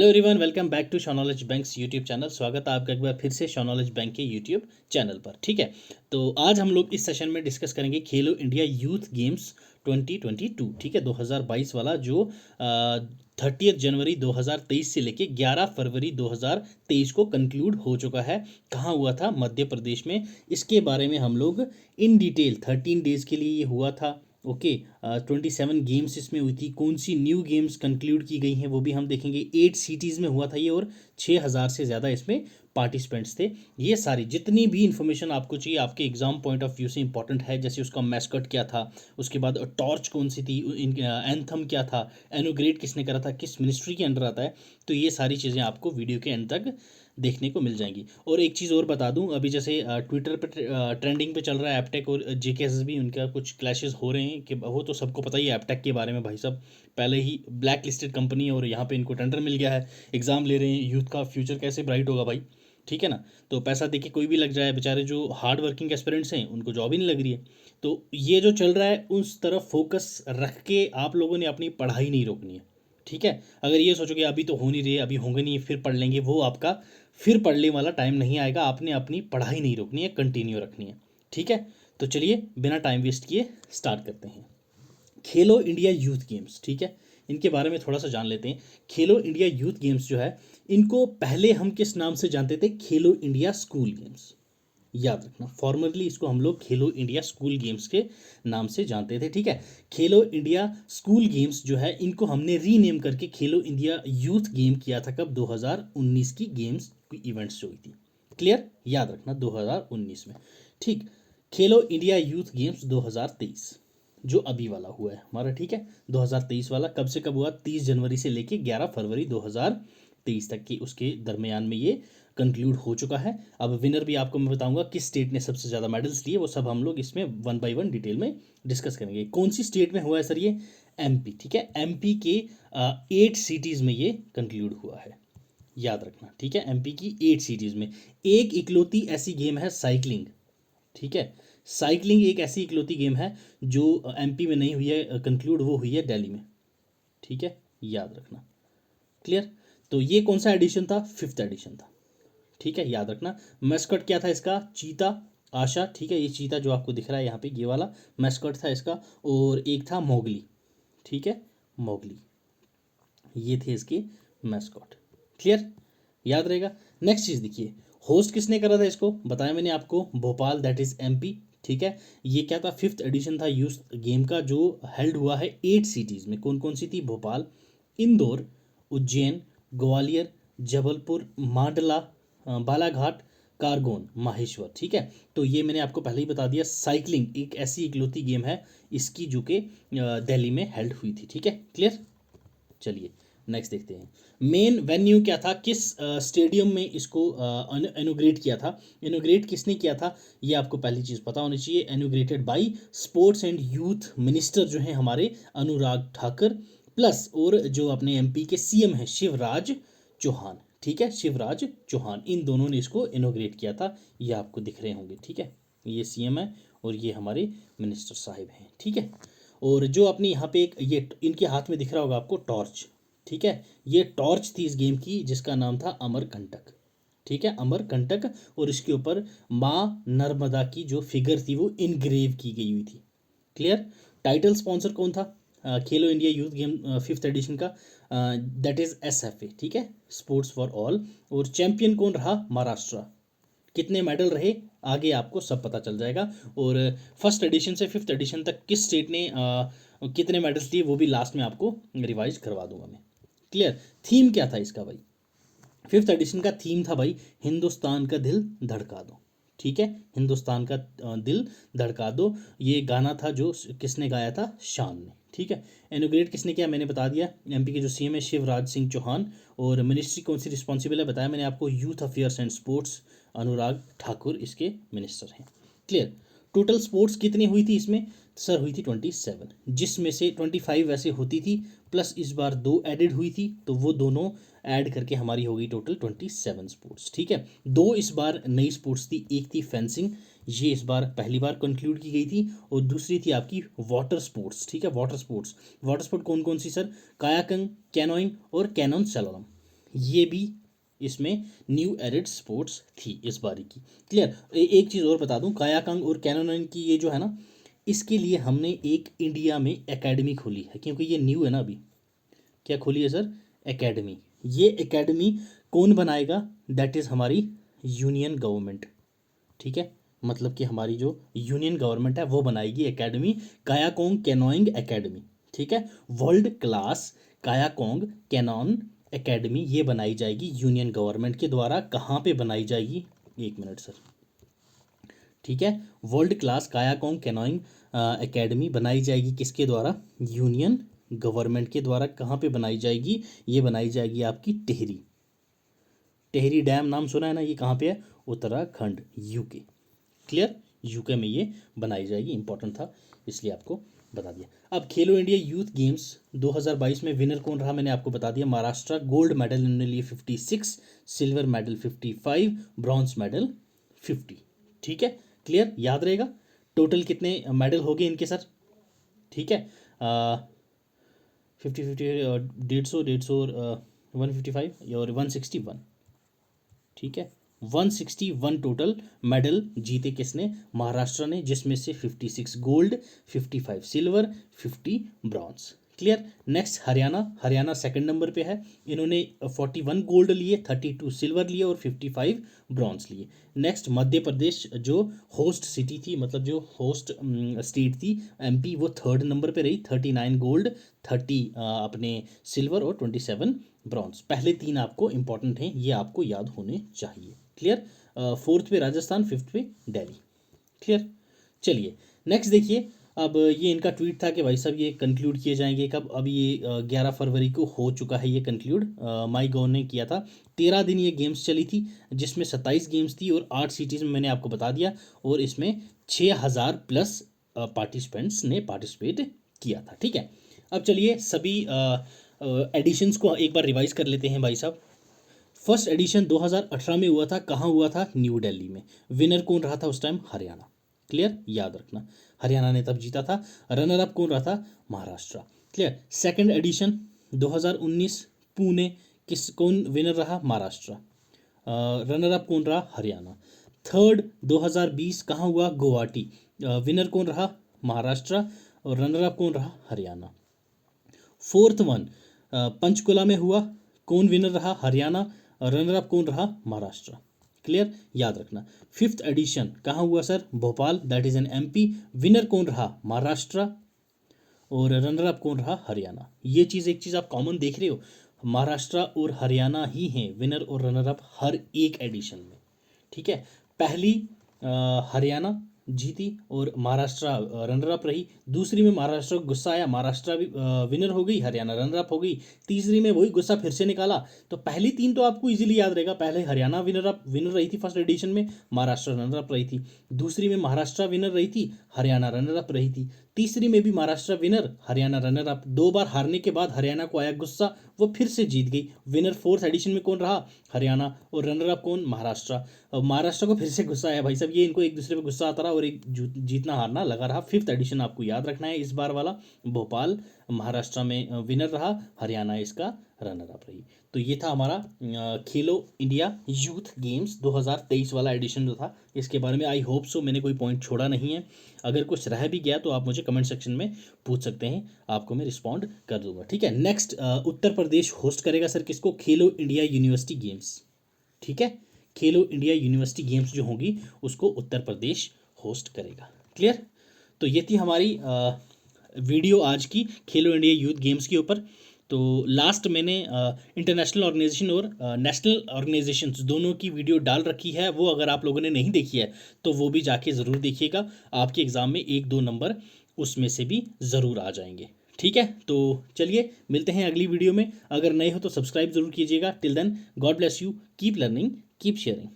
Hello everyone, welcome back to शॉनॉलेज banks YouTube channel. स्वागत है आपका एक बार फिर से शॉनॉलेज बैंक के यूट्यूब चैनल पर। ठीक है, तो आज हम लोग इस सेशन में डिस्कस करेंगे खेलो इंडिया यूथ गेम्स 2022। ठीक है, 2022 वाला जो 30 जनवरी 2023 से लेके 11 फरवरी 2023 को कंक्लूड हो चुका है। कहाँ हुआ था? मध्य प्रदेश में। इसके बारे में हम लोग इन डिटेल 13 डेज के लिए ये हुआ था। ओके, 27 गेम्स इसमें हुई थी। कौन सी न्यू गेम्स कंक्लूड की गई हैं वो भी हम देखेंगे। 8 सिटीज़ में हुआ था ये, और 6,000 से ज़्यादा इसमें पार्टिसिपेंट्स थे। ये सारी जितनी भी इन्फॉर्मेशन आपको चाहिए, आपके एग्जाम पॉइंट ऑफ व्यू से इंपॉर्टेंट है, जैसे उसका मैस्कट क्या था, उसके बाद टॉर्च कौन सी थी, एंथम क्या था, एनोग्रेट किसने करा था, किस मिनिस्ट्री के अंडर आता है, तो ये सारी चीज़ें आपको वीडियो के एंड तक देखने को मिल जाएंगी। और एक चीज़ और बता दूं, अभी जैसे ट्विटर पर ट्रेंडिंग पे चल रहा है एपटेक और जेकेएसएसबी, उनका कुछ क्लैशेस हो रहे हैं कि वो तो सबको पता ही है एपटेक के बारे में। भाई साहब पहले ही ब्लैक लिस्टेड कंपनी है और यहाँ पे इनको टेंडर मिल गया है, एग्ज़ाम ले रहे हैं। यूथ का फ्यूचर कैसे ब्राइट होगा भाई? ठीक है ना। तो पैसा देके कोई भी लग जाए, बेचारे जो हार्ड वर्किंग एस्पिरेंट्स हैं उनको जॉब ही नहीं लग रही है। तो ये जो चल रहा है उस तरफ फोकस रख के आप लोगों ने अपनी पढ़ाई नहीं रोकनी है। ठीक है, अगर ये सोचोगे अभी तो हो नहीं रही है, अभी होंगे नहीं, फिर पढ़ लेंगे, वो आपका फिर पढ़ने वाला टाइम नहीं आएगा। आपने अपनी पढ़ाई नहीं रोकनी है, कंटिन्यू रखनी है। ठीक है, तो चलिए बिना टाइम वेस्ट किए स्टार्ट करते हैं। खेलो इंडिया यूथ गेम्स, ठीक है, इनके बारे में थोड़ा सा जान लेते हैं। खेलो इंडिया यूथ गेम्स जो है, इनको पहले हम किस नाम से जानते थे? खेलो इंडिया स्कूल गेम्स। याद रखना, फॉर्मरली इसको हम लोग खेलो इंडिया स्कूल गेम्स के नाम से जानते थे। ठीक है, खेलो इंडिया स्कूल गेम्स जो है, इनको हमने रीनेम करके खेलो इंडिया यूथ गेम किया था। कब? 2019 की गेम्स की इवेंट्स जो हुई थी। क्लियर? याद रखना 2019 में। ठीक, खेलो इंडिया यूथ गेम्स 2023 जो अभी वाला हुआ है हमारा। ठीक है, 2023 वाला कब से कब हुआ? 30 जनवरी से लेके 11 फरवरी 2023 तक की, उसके दरमियान में ये कंक्लूड हो चुका है। अब विनर भी आपको मैं बताऊंगा, किस स्टेट ने सबसे ज़्यादा मेडल्स लिए, वो सब हम लोग इसमें वन बाय वन डिटेल में डिस्कस करेंगे। कौन सी स्टेट में हुआ है सर? ये एमपी। ठीक है, एमपी के 8 सिटीज़ में ये कंक्लूड हुआ है। याद रखना, ठीक है, एमपी की 8 सिटीज़ में। एक इकलौती ऐसी गेम है साइकिलिंग। ठीक है, साइकिलिंग एक ऐसी इकलौती गेम है जो एमपी में नहीं हुई है कंक्लूड, वो हुई है दिल्ली में। ठीक है, याद रखना। क्लियर? तो ये कौन सा एडिशन था? 5th एडिशन था। ठीक है, याद रखना। मैस्कट क्या था इसका? चीता, आशा। ठीक है, ये चीता जो आपको दिख रहा है यहाँ पे, ये वाला मैस्कट था इसका। और एक था मोगली। ठीक है, मोगली, ये थे इसके मैस्कॉट। क्लियर? याद रहेगा। नेक्स्ट चीज़ देखिए, होस्ट किसने करा था इसको? बताया मैंने आपको, भोपाल, दैट इज एमपी। ठीक है, ये क्या था? 5th एडिशन था यूथ गेम का, जो हेल्ड हुआ है 8 सिटीज़ में। कौन कौन सी थी? भोपाल, इंदौर, उज्जैन, ग्वालियर, जबलपुर, मांडला, बालाघाट, कारगोन, माहेश्वर। ठीक है, तो ये मैंने आपको पहले ही बता दिया। साइकिलिंग एक ऐसी इकलौती गेम है इसकी जो कि दिल्ली में हेल्ड हुई थी। ठीक है, क्लियर? चलिए नेक्स्ट देखते हैं। मेन वेन्यू क्या था? किस स्टेडियम में इसको इनोग्रेट किया था? इनोग्रेट किसने किया था? ये आपको पहली चीज़ पता होनी चाहिए। Inaugurated by sports and youth minister जो हैं हमारे, अनुराग ठाकर, प्लस और जो अपने एमपी के सीएम हैं, शिवराज चौहान। ठीक है, शिवराज चौहान, इन दोनों ने इसको इनोग्रेट किया था। ये आपको दिख रहे होंगे। ठीक है, ये सीएम है और ये हमारे मिनिस्टर साहिब हैं। ठीक है, और जो अपनी यहाँ पे एक ये इनके हाथ में दिख रहा होगा आपको, टॉर्च। ठीक है, ये टॉर्च थी इस गेम की, जिसका नाम था अमरकंटक। ठीक है, अमरकंटक, और इसके ऊपर माँ नर्मदा की जो फिगर थी वो इनग्रेव की गई हुई थी। क्लियर? टाइटल स्पॉन्सर कौन था Khelo India youth game 5th edition का? That is SFA. ठीक है, स्पोर्ट्स फॉर ऑल। और चैंपियन कौन रहा? महाराष्ट्र। कितने मेडल रहे आगे आपको सब पता चल जाएगा। और फर्स्ट एडिशन से 5th एडिशन तक किस स्टेट ने कितने मेडल्स लिए वो भी लास्ट में आपको रिवाइज करवा दूंगा मैं। क्लियर? थीम क्या था इसका भाई? 5th एडिशन का थीम था भाई, हिंदुस्तान का दिल धड़का दो। ठीक है, हिंदुस्तान का दिल धड़का दो। ये गाना था जो किसने गाया था? शान ने। ठीक है, इनोग्रेट किसने किया? मैंने बता दिया, एमपी के जो सीएम है शिवराज सिंह चौहान। और मिनिस्ट्री कौन सी रिस्पॉन्सिबल है? बताया मैंने आपको, youth affairs and sports, Anurag Thakur इसके मिनिस्टर हैं। क्लियर? टोटल स्पोर्ट्स कितनी हुई थी इसमें? सर हुई थी 27, जिसमें से 25 वैसे होती थी, प्लस इस बार 2 एडिड हुई थी, तो वो दोनों ऐड करके हमारी हो गई टोटल 27 स्पोर्ट्स। ठीक है, 2 इस बार नई स्पोर्ट्स थी। एक थी फेंसिंग, ये इस बार पहली बार कंक्लूड की गई थी, और दूसरी थी आपकी वाटर स्पोर्ट्स। ठीक है, वाटर स्पोर्ट्स। वाटर स्पोर्ट कौन कौन सी सर? कायाकिंग, कैनोइंग और कैनोन स्लैलॉम। ये भी इसमें न्यू एरिड स्पोर्ट्स थी इस बारी की। क्लियर। एक चीज़ और बता दूं, कायाकंग और कैनोन की ये जो है ना, इसके लिए हमने एक इंडिया में एकेडमी खोली है, क्योंकि ये न्यू है ना अभी। क्या खोली है सर? एकेडमी। ये एकेडमी कौन बनाएगा? दैट इज़ हमारी यूनियन गवर्नमेंट। ठीक है, मतलब कि हमारी जो यूनियन गवर्नमेंट है वो बनाएगी एकेडमी, कायाकोंग कैनोइंग एकेडमी। ठीक है, वर्ल्ड क्लास कायाकोंग कैनॉन एकेडमी ये बनाई जाएगी यूनियन गवर्नमेंट के द्वारा। कहाँ पे बनाई जाएगी? एक मिनट सर। ठीक है, वर्ल्ड क्लास कायाकोंग कैनोइंग एकेडमी बनाई जाएगी किसके द्वारा? यूनियन गवर्नमेंट के द्वारा। कहाँ पे बनाई जाएगी? ये बनाई जाएगी आपकी टिहरी। टिहरी डैम नाम सुना है ना? ये कहाँ पे है? उत्तराखंड, यूके। क्लियर। यूके में ये बनाई जाएगी, इंपॉर्टेंट था इसलिए आपको बता दिया। अब खेलो इंडिया यूथ गेम्स 2022 में विनर कौन रहा? मैंने आपको बता दिया, महाराष्ट्र। गोल्ड मेडल इन्होंने लिए 56, सिल्वर मेडल 55, ब्रॉन्ज मेडल 50। ठीक है, क्लियर, याद रहेगा। टोटल कितने मेडल हो गए इनके सर? ठीक है, 50 50, 150 और 155 और 161। ठीक है, 161 टोटल मेडल जीते किसने? महाराष्ट्र ने, जिसमें से 56 gold, 55 silver, 50 bronze. Clear. Next Haryana. Haryana second number पे है, इन्होंने 41 गोल्ड लिए, 32 सिल्वर लिए और 55 ब्रॉन्ज लिए। नेक्स्ट मध्य प्रदेश, जो होस्ट सिटी थी, मतलब जो होस्ट स्टेट थी, एमपी, वो थर्ड नंबर पे रही, 39 गोल्ड, 30 अपने सिल्वर और 27 ब्रॉन्ज। पहले तीन आपको इंपॉर्टेंट हैं, ये आपको याद होने चाहिए। क्लियर। फोर्थ पे राजस्थान, फिफ्थ पे दिल्ली। क्लियर। चलिए नेक्स्ट देखिए। अब ये इनका ट्वीट था कि भाई साहब ये कंक्लूड किए जाएंगे कब? अब ये 11 फरवरी को हो चुका है ये कंक्लूड, माई गॉव ने किया था। 13 दिन ये गेम्स चली थी, जिसमें 27 गेम्स थी और 8 सिटीज़ में मैंने आपको बता दिया, और इसमें 6000 प्लस पार्टिसिपेंट्स ने पार्टिसिपेट किया था। ठीक है, अब चलिए सभी एडिशंस को एक बार रिवाइज कर लेते हैं भाई साहब। फर्स्ट एडिशन 2018 में हुआ था, कहाँ हुआ था? न्यू दिल्ली में। विनर कौन रहा था उस टाइम? हरियाणा। क्लियर, याद रखना, हरियाणा ने तब जीता था। रनर अप कौन रहा था? Maharashtra. Clear. Second edition 2019 Pune, कौन विनर रहा? महाराष्ट्र। रनर अप कौन रहा? हरियाणा। थर्ड 2020 कहाँ हुआ? गुवाहाटी। विनर कौन रहा? महाराष्ट्र, और रनर अप कौन रहा? हरियाणा। फोर्थ वन पंचकुला में हुआ, कौन विनर रहा? हरियाणा, रनर अप कौन रहा? महाराष्ट्र। क्लियर, याद रखना। फिफ्थ एडिशन कहाँ हुआ sir? Bhopal, that is an MP. Winner कौन रहा? महाराष्ट्र, और रनर अप कौन रहा? हरियाणा। ये चीज़, एक चीज़ आप कॉमन देख रहे हो, महाराष्ट्र और हरियाणा ही हैं विनर और रनर अप हर एक एडिशन में। ठीक है, पहली हरियाणा जीती और महाराष्ट्र रनर अप रही। दूसरी में महाराष्ट्र को गुस्सा आया, महाराष्ट्र भी विनर हो गई, हरियाणा रनर अप हो गई। तीसरी में वही गुस्सा फिर से निकाला। तो पहली तीन तो आपको इजीली याद रहेगा। पहले हरियाणा विनर रही थी फर्स्ट एडिशन में, महाराष्ट्र रनर अप रही थी। दूसरी में महाराष्ट्र विनर रही थी, हरियाणा रनर अप रही थी। तीसरी में भी Maharashtra winner, Haryana runner up. 2 बार हारने के बाद हरियाणा को आया गुस्सा, वो फिर से जीत गई। विनर फोर्थ एडिशन में कौन रहा? हरियाणा, और रनर अप कौन? महाराष्ट्र। महाराष्ट्र को फिर से गुस्सा आया, भाई साहब ये इनको एक दूसरे पे गुस्सा आता रहा और एक जीतना हारना लगा रहा। फिफ्थ एडिशन आपको याद रखना है इस बार वाला। भोपाल महाराष्ट्र में विनर रहा, हरियाणा इसका रनर अप रही। तो ये था हमारा खेलो इंडिया यूथ गेम्स 2023 वाला एडिशन जो था, इसके बारे में। आई होप सो मैंने कोई पॉइंट छोड़ा नहीं है। अगर कुछ रह भी गया तो आप मुझे कमेंट सेक्शन में पूछ सकते हैं, आपको मैं रिस्पॉन्ड कर दूंगा। ठीक है, नेक्स्ट उत्तर प्रदेश होस्ट करेगा सर किसको? खेलो इंडिया यूनिवर्सिटी गेम्स। ठीक है, खेलो इंडिया यूनिवर्सिटी गेम्स जो होंगी उसको उत्तर प्रदेश होस्ट करेगा। क्लियर। तो ये थी हमारी वीडियो आज की खेलो इंडिया यूथ गेम्स के ऊपर। तो लास्ट मैंने इंटरनेशनल ऑर्गेनाइजेशन और नेशनल ऑर्गेनाइजेशंस दोनों की वीडियो डाल रखी है, वो अगर आप लोगों ने नहीं देखी है तो वो भी जाके ज़रूर देखिएगा। आपके एग्ज़ाम में 1-2 नंबर उसमें से भी ज़रूर आ जाएंगे। ठीक है, तो चलिए मिलते हैं अगली वीडियो में। अगर नए हो तो सब्सक्राइब ज़रूर कीजिएगा। Till then, God bless you, keep learning, keep sharing.